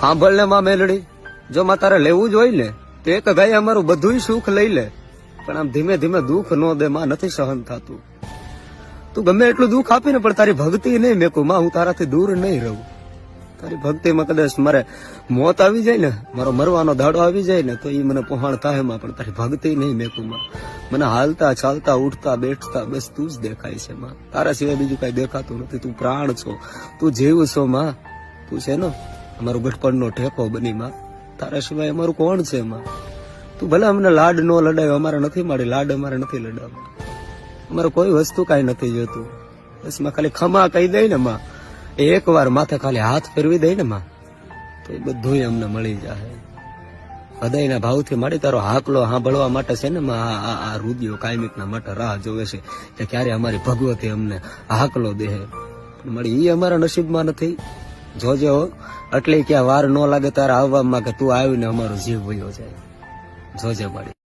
સાંભળ ને માં મેલડી, જો માં તારે લેવું જ હોય ને તો એક ગાય અમારું બધું સુખ લઈ લે, પણ આમ ધીમે ધીમે દુઃખ ન દે માં, નથી સહન થતું. તું ગમે એટલું દુઃખ આપીને પણ તારી ભક્તિ નહીં મેકું માં, હું તારાથી દૂર નહીં રહું. તારી ભક્તિમાં કદાચ મારે મોત આવી જાય ને, મારો મરવાનો દાડો આવી જાય ને, તો એ મને પહોંચ થાય માં, પણ તારી ભક્તિ નહીં મેકું માં. મને હાલતા ચાલતા ઉઠતા બેઠતા બસ તું જ દેખાય છે માં, તારા સિવાય બીજું કઈ દેખાતું નથી. તું પ્રાણ છો, તું જીવ છો માં, તું છે ને અમારું ગઢપણનો ઠેકો બની માં, તારા સિવાય અમારું કોણ છે માં. તું ભલે અમને લાડ નો લડાવ્યો, અમારે નથી મળી લાડ, અમારે નથી લડાવવા, અમારે કોઈ વસ્તુ કઈ નથી જોતું. બસ માં ખાલી ખમા કહી દઈ ને માં, એક વાર માથે ખાલી હાથ ફેરવી દઈ ને માં, તો એ બધું અમને મળી જાય. હૃદયના ભાવથી મારી તારો હાકલો સાંભળવા માટે છે ને માં, આ રુદિયો કાયમિકના માટે રાહ જોવે છે કે ક્યારે અમારી ભગવતી અમને હાકલો દે. મળી એ અમારા નસીબમાં નથી. જોજે એટલે ક્યાં વાર ન લાગે તારે આવવામાં, કે તું આવીને અમારો જીવ વયો જાય. જોજે મળી.